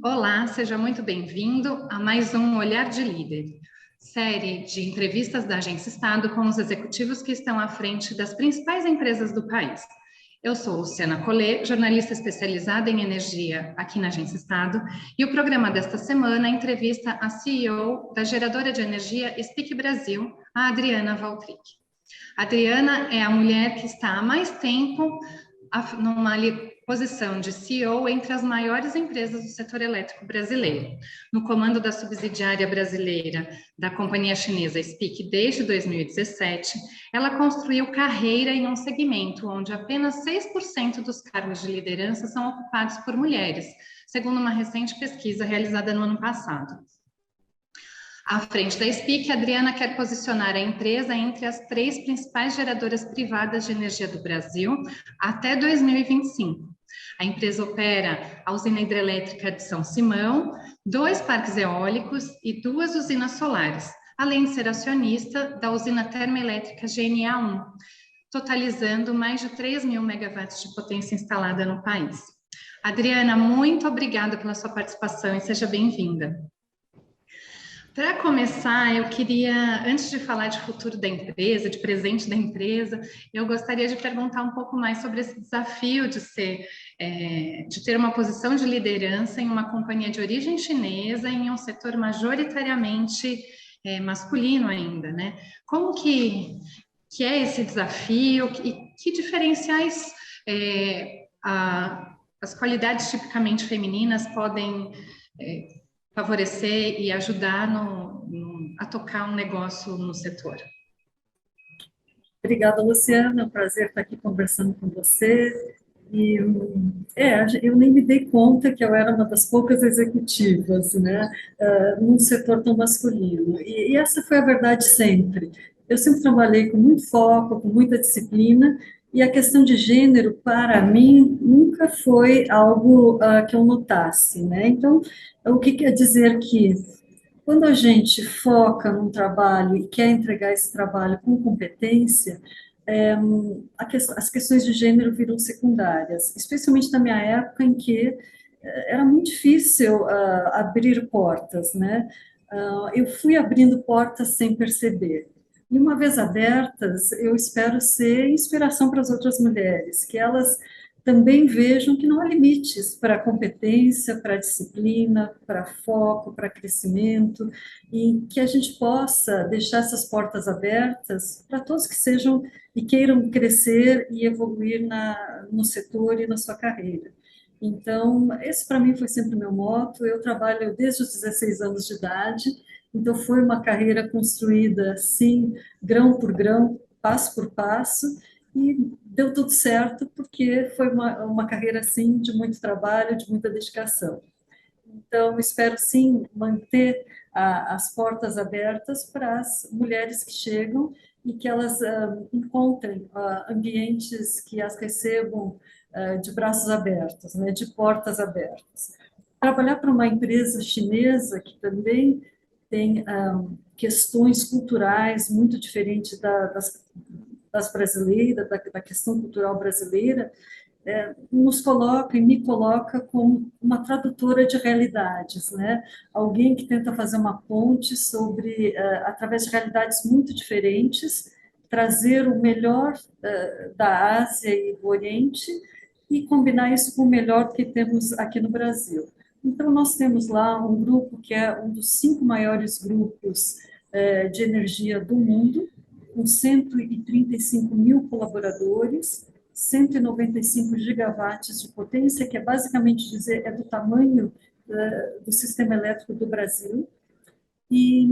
Olá, seja muito bem-vindo a mais um Olhar de Líder, série de entrevistas da Agência Estado com os executivos que estão à frente das principais empresas do país. Eu sou Luciana Collet, jornalista especializada em energia aqui na Agência Estado, e o programa desta semana entrevista a CEO da geradora de energia Speak Brasil, a Adriana Valtric. A Adriana é a mulher que está há mais tempo numa posição de CEO entre as maiores empresas do setor elétrico brasileiro. No comando da subsidiária brasileira da companhia chinesa Speak desde 2017, ela construiu carreira em um segmento onde apenas 6% dos cargos de liderança são ocupados por mulheres, segundo uma recente pesquisa realizada no ano passado. À frente da Speak, a Adriana quer posicionar a empresa entre as 3 principais geradoras privadas de energia do Brasil até 2025. A empresa opera a usina hidrelétrica de São Simão, 2 parques eólicos e 2 usinas solares, além de ser acionista da usina termoelétrica GNA1, totalizando mais de 3.000 megawatts de potência instalada no país. Adriana, muito obrigada pela sua participação e seja bem-vinda. Para começar, eu queria, antes de falar de futuro da empresa, de presente da empresa, eu gostaria de perguntar um pouco mais sobre esse desafio de ter uma posição de liderança em uma companhia de origem chinesa, em um setor majoritariamente masculino ainda, né? Como que é esse desafio e que diferenciais as qualidades tipicamente femininas podem favorecer e ajudar a tocar um negócio no setor. Obrigada, Luciana. É um prazer estar aqui conversando com você. E eu nem me dei conta que eu era uma das poucas executivas, né, num setor tão masculino. E essa foi a verdade sempre. Eu sempre trabalhei com muito foco, com muita disciplina, e a questão de gênero, para mim, nunca foi algo que eu notasse, né? Então, o que quer dizer que quando a gente foca num trabalho e quer entregar esse trabalho com competência, as questões de gênero viram secundárias, especialmente na minha época em que era muito difícil abrir portas, né? Eu fui abrindo portas sem perceber. E uma vez abertas, eu espero ser inspiração para as outras mulheres, que elas também vejam que não há limites para a competência, para a disciplina, para foco, para crescimento, e que a gente possa deixar essas portas abertas para todos que sejam e queiram crescer e evoluir no setor e na sua carreira. Então, esse para mim foi sempre o meu moto. Eu trabalho desde os 16 anos de idade, então foi uma carreira construída assim, grão por grão, passo por passo, e deu tudo certo porque foi uma carreira assim de muito trabalho, de muita dedicação. Então, espero sim manter as portas abertas para as mulheres que chegam e que elas encontrem ambientes que as recebam de braços abertos, né, de portas abertas. Trabalhar para uma empresa chinesa que também tem questões culturais muito diferentes das brasileiras, da questão cultural brasileira, nos coloca e me coloca como uma tradutora de realidades, né? Alguém que tenta fazer uma ponte sobre, através de realidades muito diferentes, trazer o melhor da Ásia e do Oriente e combinar isso com o melhor que temos aqui no Brasil. Então, nós temos lá um grupo que é um dos 5 maiores grupos de energia do mundo, com 135 mil colaboradores, 195 gigawatts de potência, que é basicamente dizer, é do tamanho do sistema elétrico do Brasil. E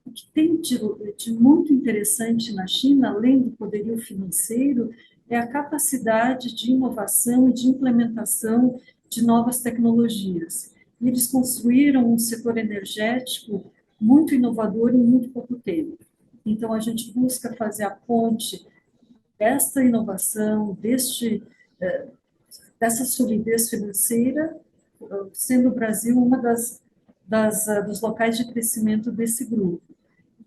o que tem de muito interessante na China, além do poderio financeiro, é a capacidade de inovação e de implementação de novas tecnologias. E eles construíram um setor energético muito inovador em muito pouco tempo. Então, a gente busca fazer a ponte desta inovação, dessa solidez financeira, sendo o Brasil uma dos locais de crescimento desse grupo,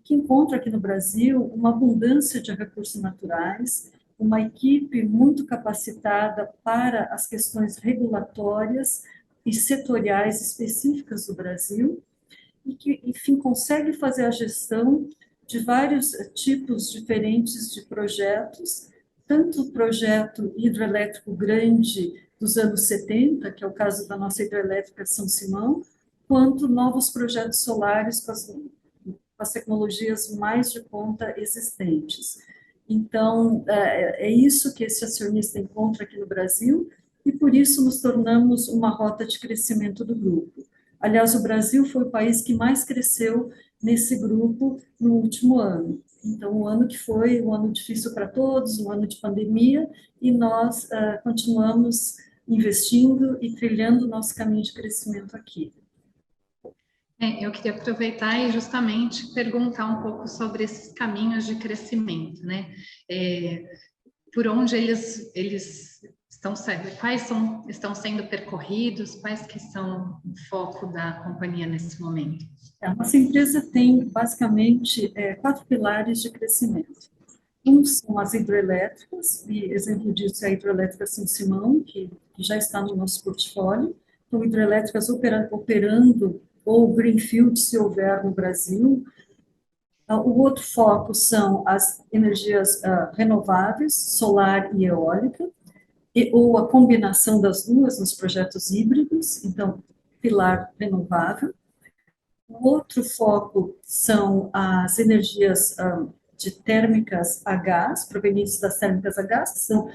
que encontra aqui no Brasil uma abundância de recursos naturais, uma equipe muito capacitada para as questões regulatórias e setoriais específicas do Brasil, e que, enfim, consegue fazer a gestão de vários tipos diferentes de projetos, tanto o projeto hidrelétrico grande dos anos 70, que é o caso da nossa hidrelétrica São Simão, quanto novos projetos solares com as tecnologias mais de ponta existentes. Então, é isso que esse acionista encontra aqui no Brasil, e por isso nos tornamos uma rota de crescimento do grupo. Aliás, o Brasil foi o país que mais cresceu nesse grupo no último ano. Então, um ano que foi um ano difícil para todos, um ano de pandemia, e nós continuamos investindo e trilhando o nosso caminho de crescimento aqui. Eu queria aproveitar e justamente perguntar um pouco sobre esses caminhos de crescimento, né? Por onde eles estão sendo, estão sendo percorridos, quais que são o foco da companhia nesse momento? A nossa empresa tem basicamente 4 pilares de crescimento. Um são as hidrelétricas, e exemplo disso é a hidrelétrica São Simão, que já está no nosso portfólio. Então, hidrelétricas operando ou greenfield, se houver no Brasil. O outro foco são as energias renováveis, solar e eólica, ou a combinação das duas nos projetos híbridos, então, pilar renovável. O outro foco são as energias de térmicas a gás, provenientes das térmicas a gás, que são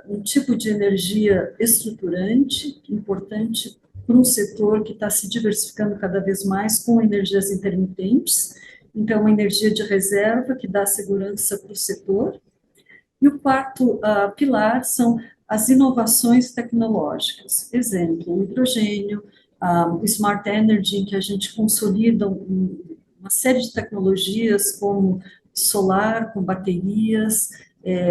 um tipo de energia estruturante, importante para um setor que está se diversificando cada vez mais com energias intermitentes. Então, uma energia de reserva que dá segurança para o setor. E o quarto pilar são as inovações tecnológicas. Exemplo, o hidrogênio, o Smart Energy, em que a gente consolida uma série de tecnologias como solar, com baterias,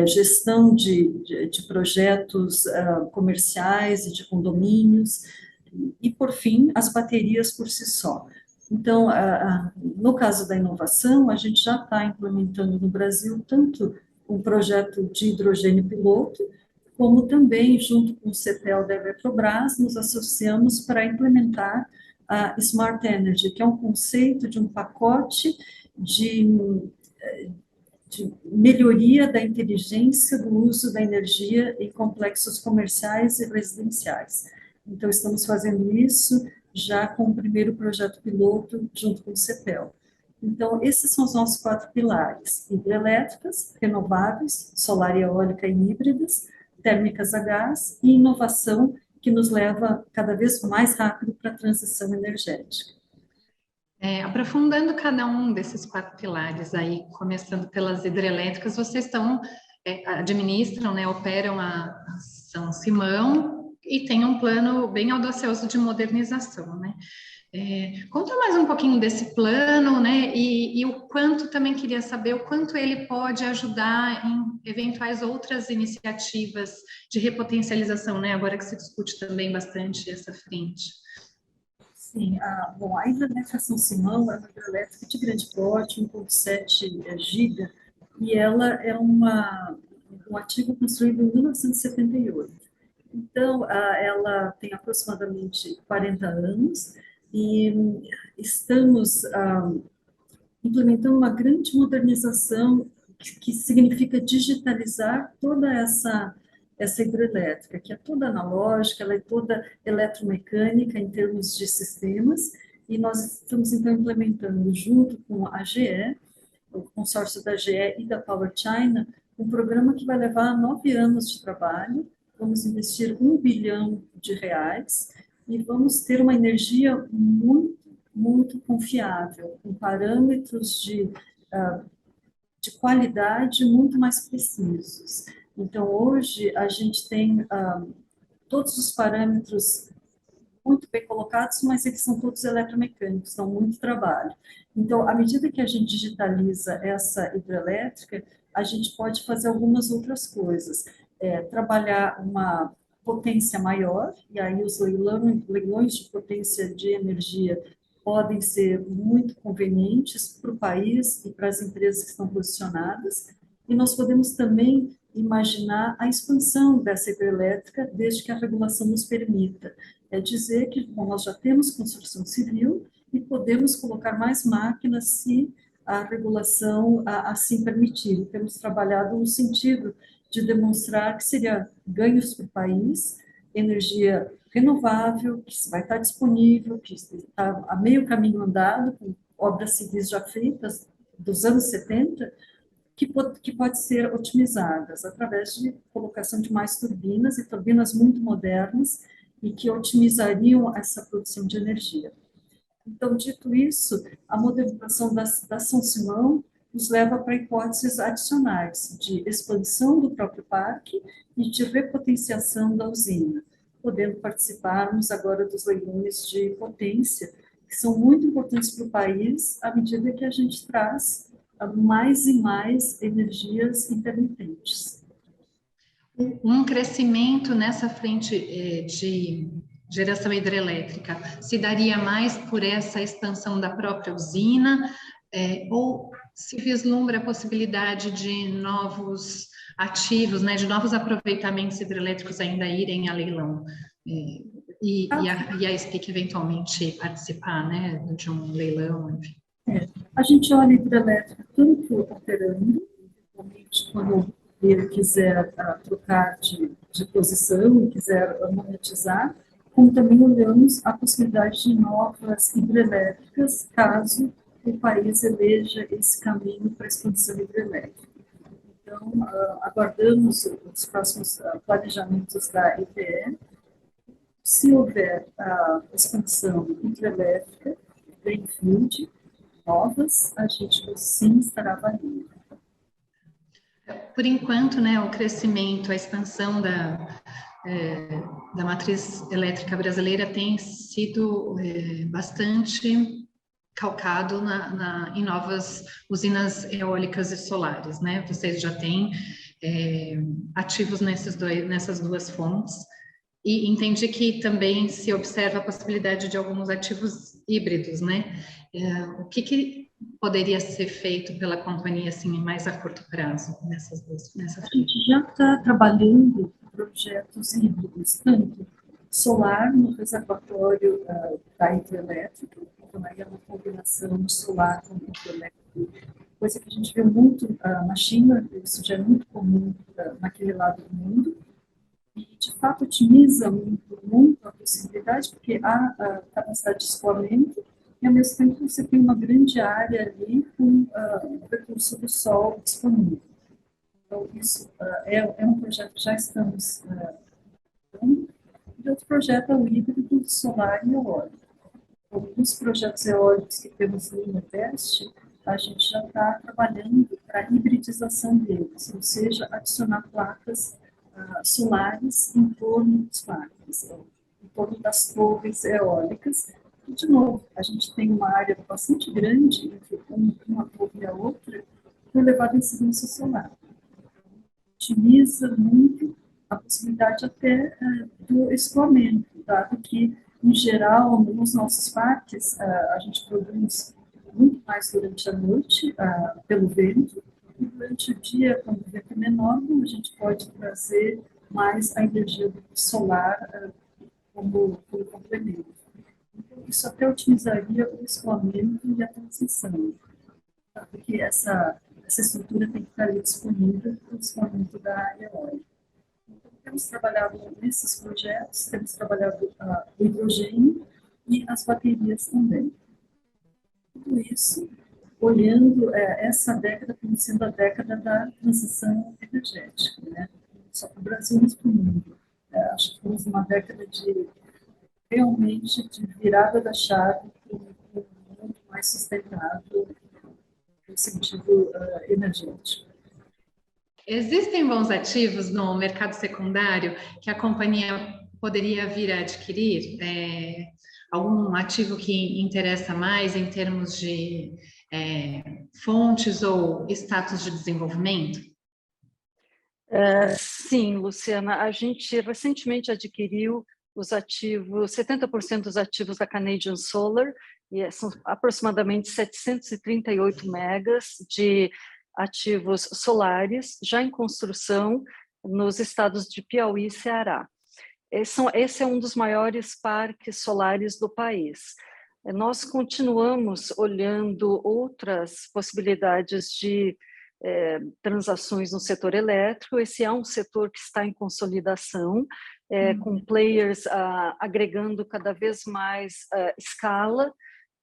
gestão de projetos comerciais e de condomínios, e, por fim, as baterias por si só. Então, no caso da inovação, a gente já está implementando no Brasil tanto um projeto de hidrogênio piloto, como também, junto com o CEPEL da Eletrobras, nos associamos para implementar a Smart Energy, que é um conceito de um pacote de melhoria da inteligência do uso da energia em complexos comerciais e residenciais. Então, estamos fazendo isso já com o primeiro projeto piloto junto com o CEPEL. Então, esses são os nossos 4 pilares: hidrelétricas, renováveis, solar e eólica e híbridas, térmicas a gás e inovação, que nos leva cada vez mais rápido para a transição energética. Aprofundando cada um desses 4 pilares aí, começando pelas hidrelétricas, vocês administram, né, operam a São Simão e tem um plano bem audacioso de modernização, né? Conta mais um pouquinho desse plano, né? E o quanto também queria saber o quanto ele pode ajudar em eventuais outras iniciativas de repotencialização, né? Agora que se discute também bastante essa frente. Sim, bom, a hidrelétrica São Simão é uma hidrelétrica de grande porte, 1,7 giga, e ela é um ativo construído em 1978. Então, ela tem aproximadamente 40 anos, e estamos implementando uma grande modernização que significa digitalizar toda essa hidrelétrica, que é toda analógica, ela é toda eletromecânica em termos de sistemas, e nós estamos, então, implementando, junto com a GE, o consórcio da GE e da Power China, um programa que vai levar 9 anos de trabalho. Vamos investir R$ 1 bilhão, e vamos ter uma energia muito, muito confiável, com parâmetros de qualidade muito mais precisos. Então, hoje, a gente tem todos os parâmetros muito bem colocados, mas eles são todos eletromecânicos, dão muito trabalho. Então, à medida que a gente digitaliza essa hidrelétrica, a gente pode fazer algumas outras coisas. Trabalhar uma potência maior, e aí os leilões de potência de energia podem ser muito convenientes para o país e para as empresas que estão posicionadas, e nós podemos também imaginar a expansão dessa hidrelétrica desde que a regulação nos permita. É dizer que, bom, nós já temos construção civil e podemos colocar mais máquinas se a regulação assim permitir. Temos trabalhado no sentido de demonstrar que seria ganhos para o país, energia renovável, que vai estar disponível, que está a meio caminho andado, com obras civis já feitas dos anos 70, que pode ser otimizadas através de colocação de mais turbinas, e turbinas muito modernas, e que otimizariam essa produção de energia. Então, dito isso, a modernização da São Simão nos leva para hipóteses adicionais de expansão do próprio parque e de repotenciação da usina, podendo participarmos agora dos leilões de potência, que são muito importantes para o país, à medida que a gente traz mais e mais energias intermitentes. Um crescimento nessa frente de geração hidrelétrica se daria mais por essa expansão da própria usina, ou se vislumbra a possibilidade de novos ativos, né, de novos aproveitamentos hidrelétricos ainda irem a leilão, e a SPIC eventualmente participar, né, de um leilão, enfim. A gente olha a hidrelétrica tanto operando, principalmente quando ele quiser trocar de posição e quiser monetizar, como também olhamos a possibilidade de novas hidrelétricas, caso o país eleja esse caminho para a expansão hidrelétrica. Então, aguardamos os próximos planejamentos da EPE. Se houver a expansão hidrelétrica, greenfield, novas, a gente sim estará avaliando. Por enquanto, né, o crescimento, a expansão da matriz elétrica brasileira tem sido bastante calcado em novas usinas eólicas e solares, né? Vocês já têm ativos nessas duas fontes, e entendi que também se observa a possibilidade de alguns ativos híbridos, né? O que poderia ser feito pela companhia assim mais a curto prazo nessas duas? A gente já está trabalhando projetos híbridos, tanto solar no reservatório da hidrelétrica, então aí é uma combinação de solar com hidrelétrica, coisa que a gente vê muito na China, isso já é muito comum naquele lado do mundo, e de fato otimiza muito a possibilidade, porque há a capacidade de escoamento, e ao mesmo tempo você tem uma grande área ali com o recurso do sol disponível. Então, isso é um projeto que já estamos fazendo. E outro projeto é o híbrido solar e eólico. Alguns projetos eólicos que temos no teste, a gente já está trabalhando para a hibridização deles, ou seja, adicionar placas solares em torno dos parques, em torno das torres eólicas. E, de novo, a gente tem uma área bastante grande entre uma torre e a outra, com elevada incidência solar. Otimiza muito a possibilidade até do escoamento, dado que, em geral, nos nossos parques, a gente produz muito mais durante a noite, pelo vento, e durante o dia, quando o vento é menor, a gente pode trazer mais a energia solar como complemento. Então, isso até otimizaria o escoamento e a transição, porque essa estrutura tem que estar ali disponível para o escoamento da área eólica. Então, temos trabalhado nesses projetos, temos trabalhado o hidrogênio e as baterias também. Tudo isso olhando essa década como sendo a década da transição energética, né? Só para o Brasil, mas para o mundo. Acho que fomos uma década realmente de virada da chave para um mundo mais sustentável no sentido energético. Existem bons ativos no mercado secundário que a companhia poderia vir a adquirir? Algum ativo que interessa mais em termos de fontes ou status de desenvolvimento? Sim, Luciana, a gente recentemente adquiriu os ativos, 70% dos ativos da Canadian Solar, e são aproximadamente 738 megas de ativos solares já em construção nos estados de Piauí e Ceará. Esse é um dos maiores parques solares do país. Nós continuamos olhando outras possibilidades de transações no setor elétrico. Esse é um setor que está em consolidação, com players agregando cada vez mais escala,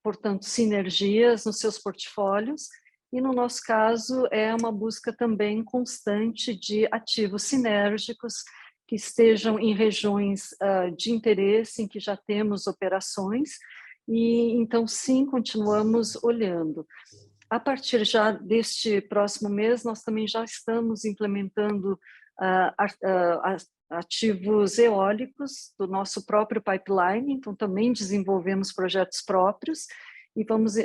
portanto, sinergias nos seus portfólios. E, no nosso caso, é uma busca também constante de ativos sinérgicos que estejam em regiões de interesse, em que já temos operações. E, então, sim, continuamos olhando. A partir já deste próximo mês, nós também já estamos implementando ativos eólicos do nosso próprio pipeline, então também desenvolvemos projetos próprios e vamos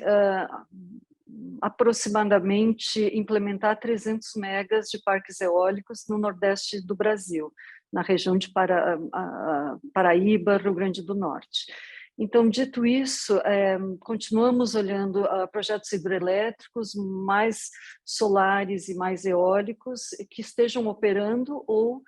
aproximadamente implementar 300 megas de parques eólicos no Nordeste do Brasil, na região de Paraíba, Rio Grande do Norte. Então, dito isso, continuamos olhando projetos hidrelétricos, mais solares e mais eólicos, que estejam operando ou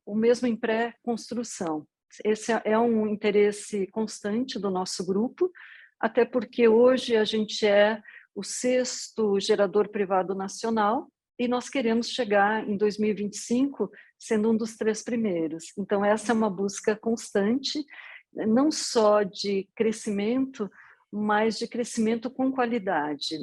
mesmo em pré-construção. Esse é um interesse constante do nosso grupo, até porque hoje a gente é o 6º gerador privado nacional e nós queremos chegar em 2025 sendo um dos 3 primeiros. Então, essa é uma busca constante, não só de crescimento, mas de crescimento com qualidade,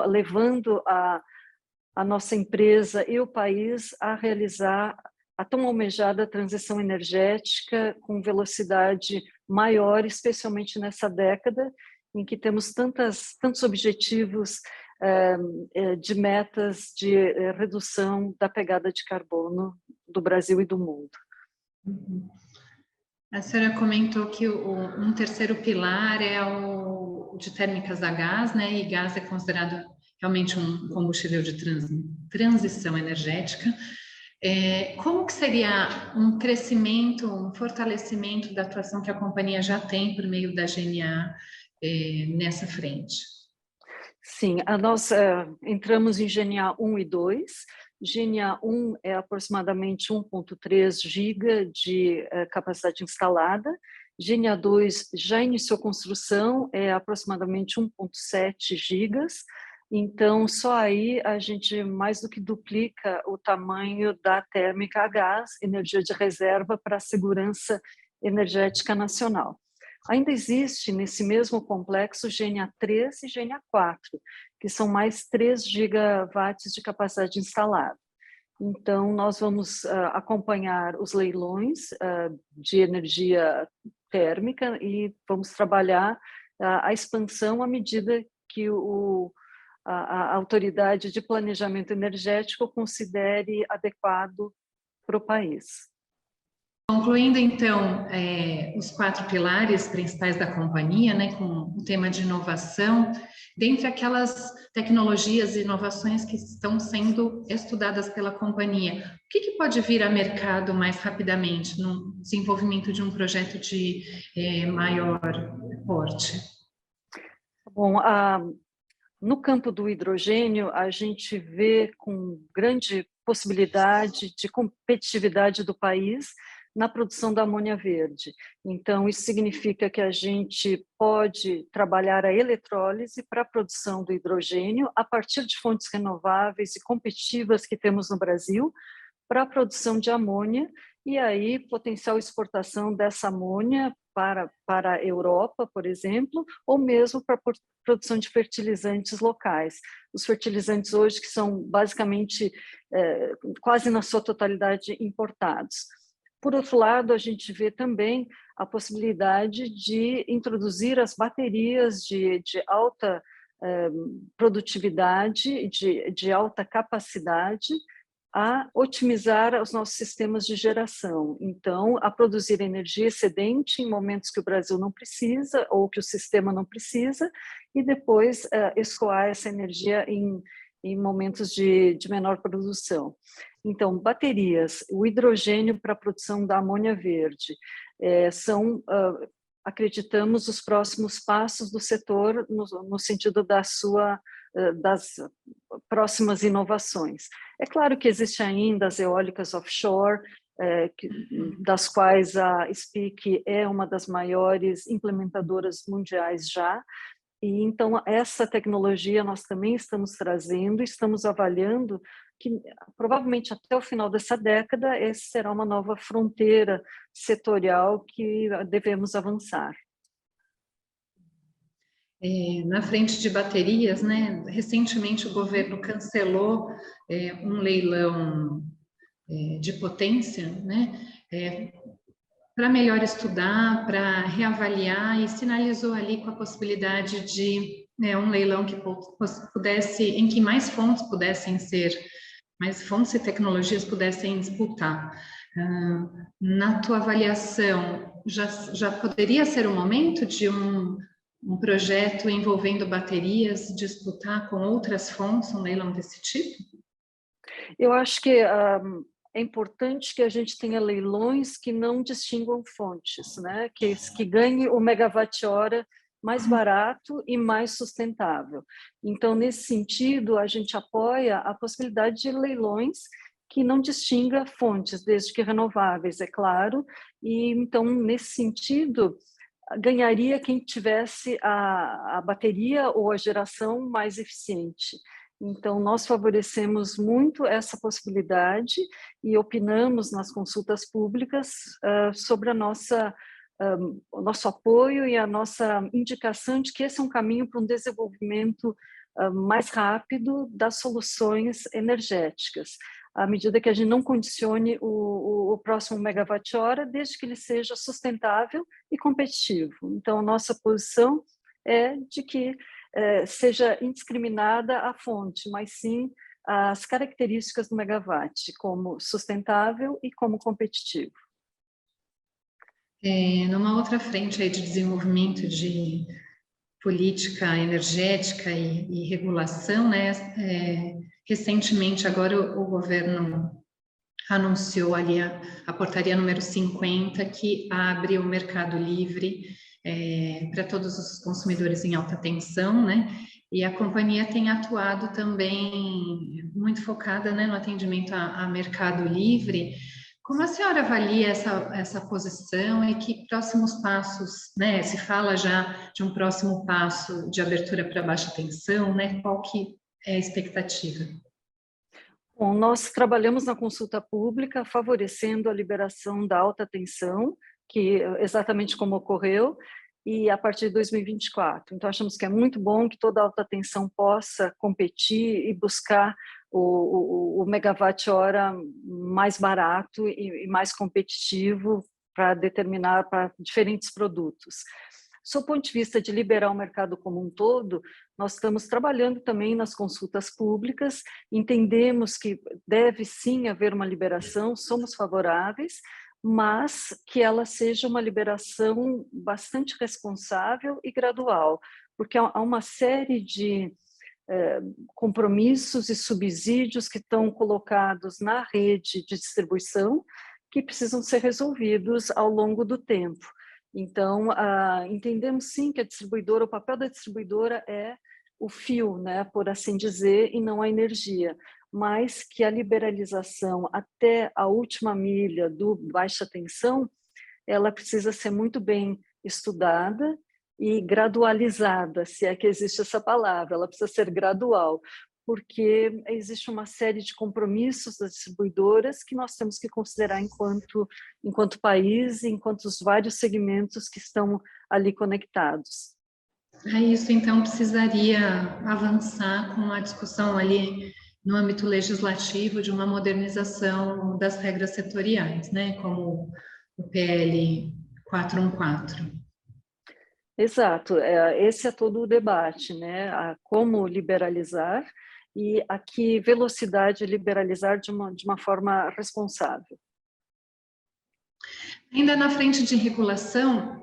levando a nossa empresa e o país a realizar a tão almejada transição energética com velocidade maior, especialmente nessa década em que temos tantos objetivos de metas de redução da pegada de carbono do Brasil e do mundo. A senhora comentou que um terceiro pilar é o de térmicas a gás, né? E gás é considerado realmente um combustível de transição energética. Como que seria um crescimento, um fortalecimento da atuação que a companhia já tem por meio da GNA nessa frente? Sim, nós entramos em GNA 1 e 2. GNA 1 é aproximadamente 1,3 giga de capacidade instalada. GNA 2 já iniciou construção, é aproximadamente 1,7 gigas. Então, só aí a gente mais do que duplica o tamanho da térmica a gás, energia de reserva para a segurança energética nacional. Ainda existe nesse mesmo complexo GNA 3 e GNA 4, que são mais 3 gigawatts de capacidade instalada. Então, nós vamos acompanhar os leilões de energia térmica e vamos trabalhar a expansão à medida que a autoridade de planejamento energético considere adequado para o país. Concluindo, então, os 4 pilares principais da companhia, né, com o tema de inovação, dentre aquelas tecnologias e inovações que estão sendo estudadas pela companhia, o que pode vir a mercado mais rapidamente no desenvolvimento de um projeto de maior porte? Bom, no campo do hidrogênio, a gente vê com grande possibilidade de competitividade do país na produção da amônia verde. Então, isso significa que a gente pode trabalhar a eletrólise para a produção do hidrogênio a partir de fontes renováveis e competitivas que temos no Brasil para a produção de amônia e aí potencial exportação dessa amônia para a Europa, por exemplo, ou mesmo para a produção de fertilizantes locais. Os fertilizantes hoje que são basicamente quase na sua totalidade importados. Por outro lado, a gente vê também a possibilidade de introduzir as baterias de alta produtividade, de alta capacidade, a otimizar os nossos sistemas de geração. Então, a produzir energia excedente em momentos que o Brasil não precisa ou que o sistema não precisa e depois escoar essa energia em momentos de menor produção. Então, baterias, o hidrogênio para a produção da amônia verde são, acreditamos, os próximos passos do setor no sentido da sua das próximas inovações. É claro que existe ainda as eólicas offshore, das quais a SPIC é uma das maiores implementadoras mundiais já, e então essa tecnologia nós também estamos trazendo, estamos avaliando que provavelmente até o final dessa década essa será uma nova fronteira setorial que devemos avançar. Na frente de baterias, né? Recentemente o governo cancelou um leilão de potência, né? Para melhor estudar, para reavaliar, e sinalizou ali com a possibilidade de um leilão que pudesse, em que mais fontes pudessem ser, mais fontes e tecnologias pudessem disputar. Na tua avaliação, já poderia ser o momento de um projeto envolvendo baterias disputar com outras fontes um leilão desse tipo? Eu acho que é importante que a gente tenha leilões que não distinguam fontes, né? Que ganhe o megawatt-hora mais barato e mais sustentável. Então, nesse sentido, a gente apoia a possibilidade de leilões que não distinga fontes, desde que renováveis, é claro. E então, nesse sentido, ganharia quem tivesse a bateria ou a geração mais eficiente. Então, nós favorecemos muito essa possibilidade e opinamos nas consultas públicas sobre o nosso apoio e a nossa indicação de que esse é um caminho para um desenvolvimento mais rápido das soluções energéticas, à medida que a gente não condicione o próximo megawatt-hora, desde que ele seja sustentável e competitivo. Então, a nossa posição é de que seja indiscriminada a fonte, mas sim as características do megawatt, como sustentável e como competitivo. Numa outra frente aí de desenvolvimento de política energética e regulação, né? Recentemente, agora o governo anunciou ali a portaria número 50, que abre o mercado livre para todos os consumidores em alta tensão, né? E a companhia tem atuado também muito focada, né, no atendimento a mercado livre. Como a senhora avalia essa posição e que próximos passos, né? Se fala já de um próximo passo de abertura para baixa tensão, né? Qual que é a expectativa? Bom, nós trabalhamos na consulta pública favorecendo a liberação da alta tensão, que exatamente como ocorreu, e a partir de 2024. Então, achamos que é muito bom que toda a alta tensão possa competir e buscar o megawatt-hora mais barato e mais competitivo para diferentes produtos. Sob o ponto de vista de liberar o mercado como um todo, nós estamos trabalhando também nas consultas públicas, entendemos que deve sim haver uma liberação, somos favoráveis, mas que ela seja uma liberação bastante responsável e gradual, porque há uma série de compromissos e subsídios que estão colocados na rede de distribuição que precisam ser resolvidos ao longo do tempo. Então, entendemos sim que a distribuidora, o papel da distribuidora é o fio, né, por assim dizer, e não a energia, mas que a liberalização até a última milha do baixa tensão, ela precisa ser muito bem estudada e gradualizada, se é que existe essa palavra, ela precisa ser gradual, porque existe uma série de compromissos das distribuidoras que nós temos que considerar enquanto país, enquanto os vários segmentos que estão ali conectados. Isso, então, precisaria avançar com a discussão ali no âmbito legislativo de uma modernização das regras setoriais, né, como o PL 414. Exato, esse é todo o debate, né? A como liberalizar e a que velocidade liberalizar de uma forma responsável. Ainda na frente de regulação,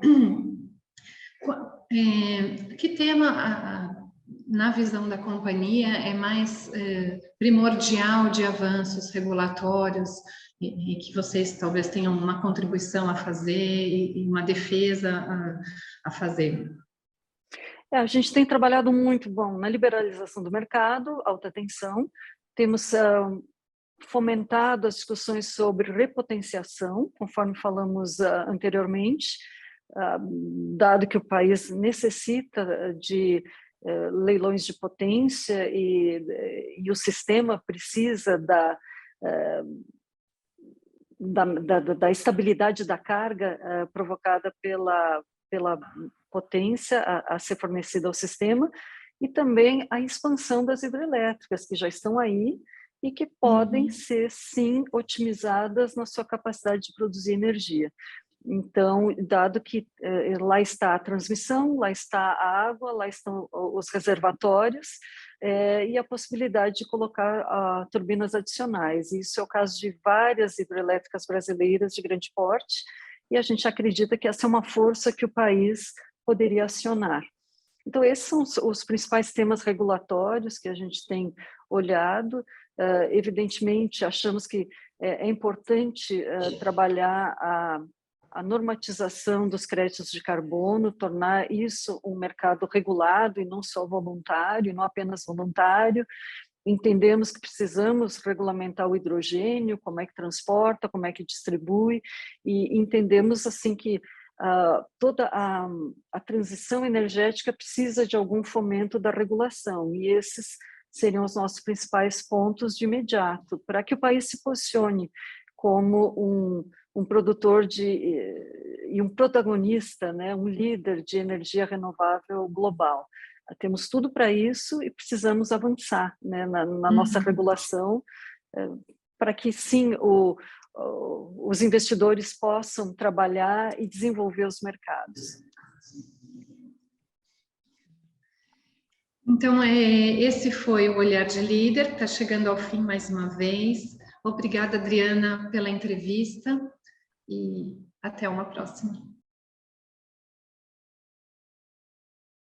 que tema, na visão da companhia, é mais primordial de avanços regulatórios e que vocês talvez tenham uma contribuição a fazer e uma defesa a fazer? A gente tem trabalhado muito bom na liberalização do mercado, alta tensão, temos fomentado as discussões sobre repotenciação, conforme falamos anteriormente, dado que o país necessita de leilões de potência e o sistema precisa da estabilidade da carga provocada pela potência a ser fornecida ao sistema, e também a expansão das hidrelétricas, que já estão aí e que podem ser, sim, otimizadas na sua capacidade de produzir energia. Então, dado que lá está a transmissão, lá está a água, lá estão os reservatórios e a possibilidade de colocar turbinas adicionais. Isso é o caso de várias hidrelétricas brasileiras de grande porte, e a gente acredita que essa é uma força que o país poderia acionar. Então, esses são os principais temas regulatórios que a gente tem olhado. Evidentemente, achamos que é importante trabalhar a normatização dos créditos de carbono, tornar isso um mercado regulado e não só voluntário, não apenas voluntário. Entendemos que precisamos regulamentar o hidrogênio, como é que transporta, como é que distribui, e entendemos assim que toda a transição energética precisa de algum fomento da regulação, e esses seriam os nossos principais pontos de imediato, para que o país se posicione como um produtor e um protagonista, né, um líder de energia renovável global. Temos tudo para isso e precisamos avançar, né, na nossa regulação, para que, sim, os investidores possam trabalhar e desenvolver os mercados. Então, esse foi o Olhar de Líder, que está chegando ao fim mais uma vez. Obrigada, Adriana, pela entrevista e até uma próxima.